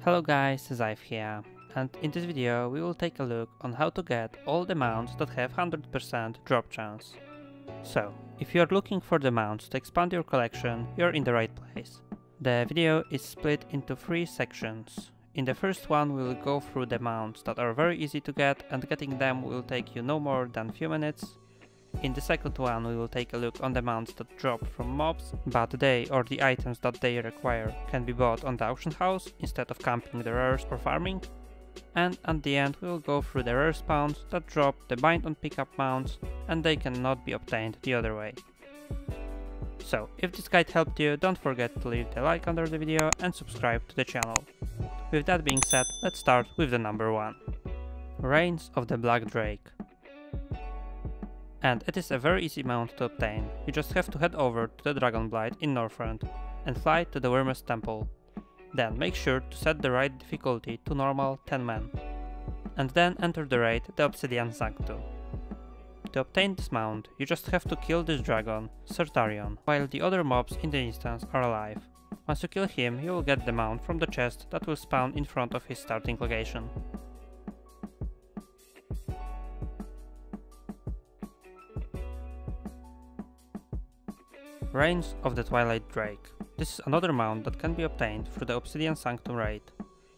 Hello guys, Zaaif here, and in this video we will take a look on how to get all the mounts that have 100% drop chance. So, if you are looking for the mounts to expand your collection, you're in the right place. The video is split into 3 sections. In the first one we will go through the mounts that are very easy to get, and getting them will take you no more than few minutes. In the second one we will take a look on the mounts that drop from mobs, but they or the items that they require can be bought on the auction house instead of camping the rares or farming. And at the end we will go through the rare spawns that drop the bind on pickup mounts, and they cannot be obtained the other way. So, if this guide helped you, don't forget to leave the like under the video and subscribe to the channel. With that being said, let's start with the number 1. Reins of the Black Drake. And it is a very easy mount to obtain. You just have to head over to the Dragonblight in Northrend and fly to the Wyrm's Temple. Then make sure to set the right difficulty to normal 10 men. And then enter the raid, the Obsidian Sanctum. To obtain this mount, you just have to kill this dragon, Serpent, while the other mobs in the instance are alive. Once you kill him, you will get the mount from the chest that will spawn in front of his starting location. Reins of the Twilight Drake. This is another mount that can be obtained through the Obsidian Sanctum raid.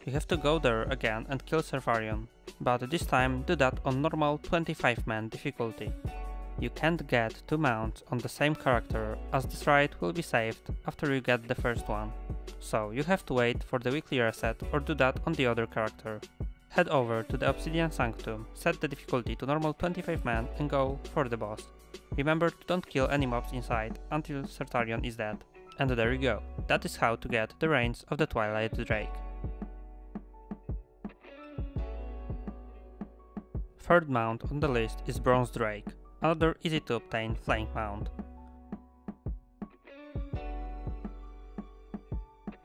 You have to go there again and kill Serpent, but this time do that on normal 25-man difficulty. You can't get 2 mounts on the same character, as this raid will be saved after you get the first one. So you have to wait for the weekly reset or do that on the other character. Head over to the Obsidian Sanctum, set the difficulty to normal 25-man and go for the boss. Remember to don't kill any mobs inside until Serpent is dead. And there you go. That is how to get the Reins of the Twilight Drake. Third mount on the list is Bronze Drake, another easy to obtain flank mount.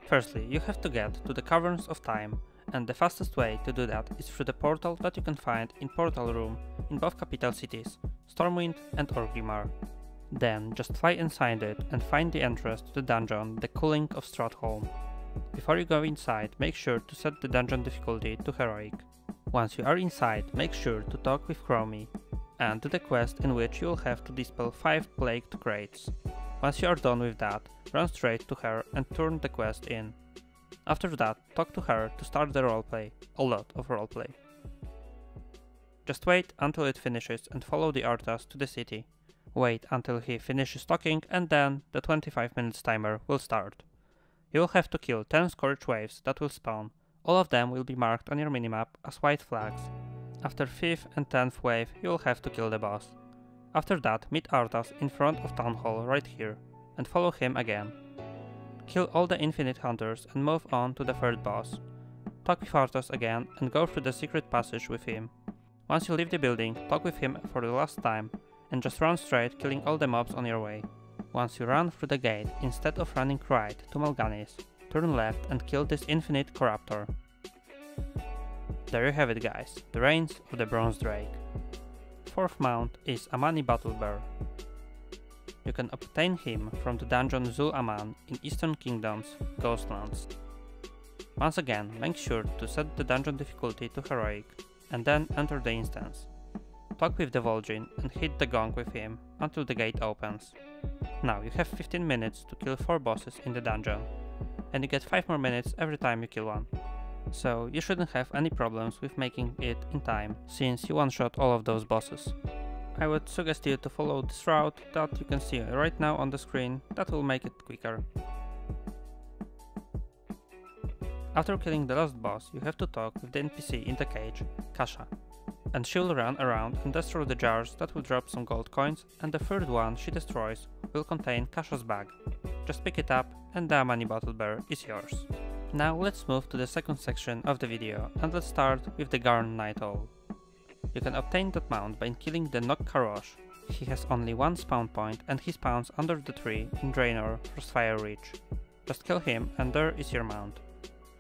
Firstly, you have to get to the Caverns of Time, and the fastest way to do that is through the portal that you can find in Portal Room in both capital cities, Stormwind and Orgrimmar. Then just fly inside it and find the entrance to the dungeon, the Cooling of Stratholme. Before you go inside, make sure to set the dungeon difficulty to Heroic. Once you are inside, make sure to talk with Chromie and do the quest in which you will have to dispel 5 plagued crates. Once you are done with that, run straight to her and turn the quest in. After that, talk to her to start the roleplay, a lot of roleplay. Just wait until it finishes and follow the Arthas to the city. Wait until he finishes talking and then the 25 minutes timer will start. You will have to kill 10 Scorch Waves that will spawn. All of them will be marked on your minimap as white flags. After 5th and 10th wave you will have to kill the boss. After that, meet Arthas in front of Town Hall right here and follow him again. Kill all the Infinite Hunters and move on to the 3rd boss. Talk with Arthas again and go through the secret passage with him. Once you leave the building, talk with him for the last time and just run straight, killing all the mobs on your way. Once you run through the gate, instead of running right to Mal'Ganis, turn left and kill this Infinite Corruptor. There you have it guys, the Reins of the Bronze Drake. 4th mount is Amani Battlebear. You can obtain him from the dungeon Zul Aman in Eastern Kingdom's Ghostlands. Once again, make sure to set the dungeon difficulty to Heroic and then enter the instance. Talk with the Vol'jin and hit the gong with him until the gate opens. Now you have 15 minutes to kill 4 bosses in the dungeon, and you get 5 more minutes every time you kill one. So you shouldn't have any problems with making it in time, since you one-shot all of those bosses. I would suggest you to follow this route that you can see right now on the screen, that will make it quicker. After killing the last boss, you have to talk with the NPC in the cage, Kasha, and she will run around and destroy the jars that will drop some gold coins, and the 3rd one she destroys will contain Kasha's bag. Just pick it up and the Amani Battlebear is yours. Now let's move to the 2nd section of the video, and let's start with the Garn Knighthold. You can obtain that mount by killing the Nok Karosh. He has only 1 spawn point and he spawns under the tree in Draenor Frostfire Reach. Just kill him and there is your mount.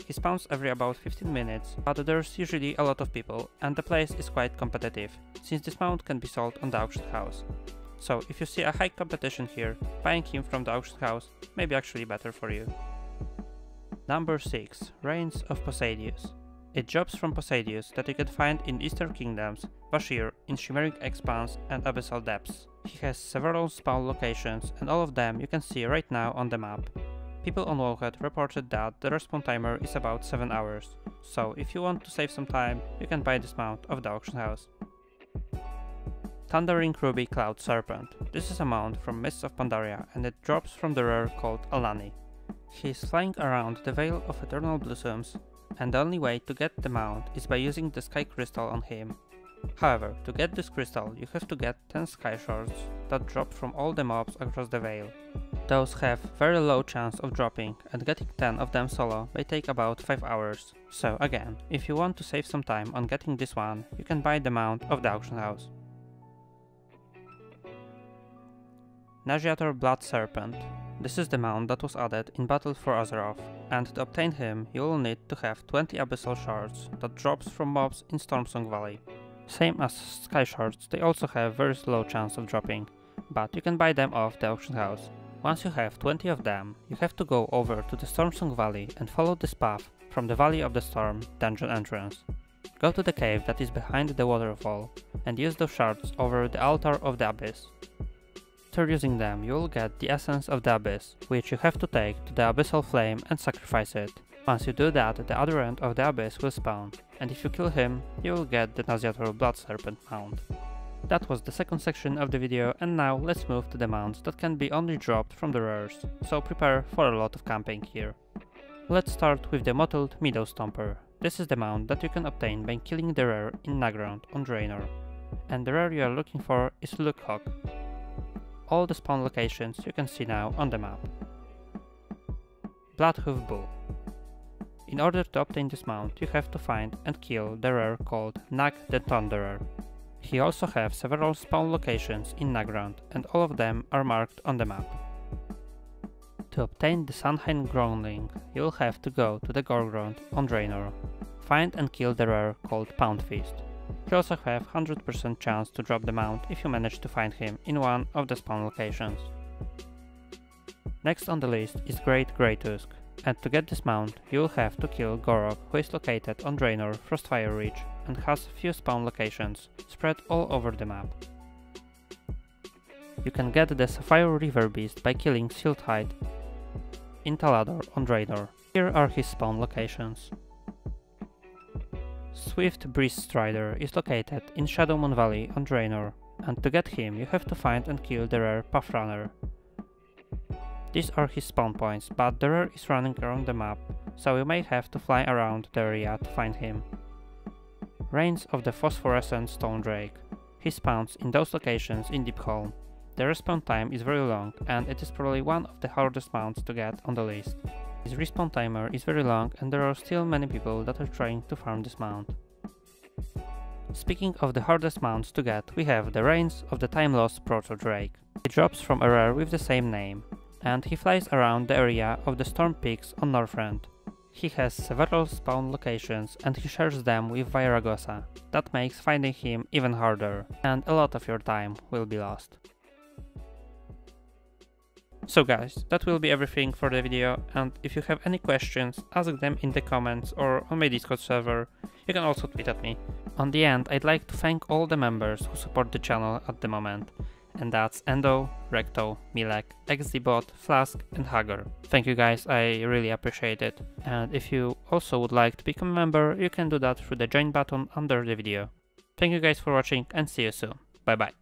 He spawns every about 15 minutes, but there's usually a lot of people and the place is quite competitive, since this mount can be sold on the auction house. So if you see a high competition here, buying him from the auction house may be actually better for you. Number 6. Reins of Poseidius. It drops from Poseidius that you can find in Eastern Kingdoms, Bashir, in Shimmering Expanse and Abyssal Depths. He has several spawn locations and all of them you can see right now on the map. People on Wallhead reported that the respawn timer is about 7 hours, so if you want to save some time, you can buy this mount of the auction house. Thundering Ruby Cloud Serpent. This is a mount from Mists of Pandaria and it drops from the rare called Alani. He is flying around the Veil of Eternal Blossoms, and the only way to get the mount is by using the Sky Crystal on him. However, to get this crystal you have to get 10 Sky Shards that drop from all the mobs across the Veil. Those have very low chance of dropping, and getting 10 of them solo may take about 5 hours. So again, if you want to save some time on getting this one, you can buy the mount of the auction house. Nasiator Blood Serpent. This is the mount that was added in Battle for Azeroth, and to obtain him you will need to have 20 Abyssal Shards that drops from mobs in Stormsong Valley. Same as Sky Shards, they also have very low chance of dropping, but you can buy them off the auction house. Once you have 20 of them, you have to go over to the Stormsong Valley and follow this path from the Valley of the Storm dungeon entrance. Go to the cave that is behind the waterfall and use those shards over the Altar of the Abyss. After using them, you will get the Essence of the Abyss, which you have to take to the Abyssal Flame and sacrifice it. Once you do that, the other end of the Abyss will spawn, and if you kill him, you will get the Nasiator Blood Serpent mount. That was the second section of the video, and now let's move to the mounts that can be only dropped from the rares, so prepare for a lot of camping here. Let's start with the Mottled Meadow Stomper. This is the mount that you can obtain by killing the rare in Nagrand on Draenor, and the rare you are looking for is Lookhawk. All the spawn locations you can see now on the map. Bloodhoof Bull. In order to obtain this mount, you have to find and kill the rare called Nag the Thunderer. He also has several spawn locations in Nagrand, and all of them are marked on the map. To obtain the Sunheim Groundling, you will have to go to the Goreground on Draenor. Find and kill the rare called Pound Fist. You also have 100% chance to drop the mount if you manage to find him in one of the spawn locations. Next on the list is Great Greytusk, and to get this mount you will have to kill Gorok, who is located on Draenor Frostfire Ridge and has few spawn locations spread all over the map. You can get the Sapphire River Beast by killing Silthide in Talador on Draenor. Here are his spawn locations. Swift Breeze Strider is located in Shadowmoon Valley on Draenor, and to get him you have to find and kill the rare Pathrunner. These are his spawn points, but the rare is running around the map, so you may have to fly around the area to find him. Reins of the Phosphorescent Stone Drake. He spawns in those locations in Deepholm. The respawn time is very long, and it is probably one of the hardest mounts to get on the list. His respawn timer is very long, and there are still many people that are trying to farm this mount. Speaking of the hardest mounts to get, we have the Reins of the Time Lost Proto Drake. He drops from a rare with the same name, and he flies around the area of the Storm Peaks on Northrend. He has several spawn locations and he shares them with Vairagosa. That makes finding him even harder, and a lot of your time will be lost. So guys, that will be everything for the video, and if you have any questions, ask them in the comments or on my Discord server. You can also tweet at me. On the end, I'd like to thank all the members who support the channel at the moment, and that's Endo, Recto, Milek, XDBot, Flask and Hagar. Thank you guys, I really appreciate it. And if you also would like to become a member, you can do that through the join button under the video. Thank you guys for watching and see you soon. Bye bye.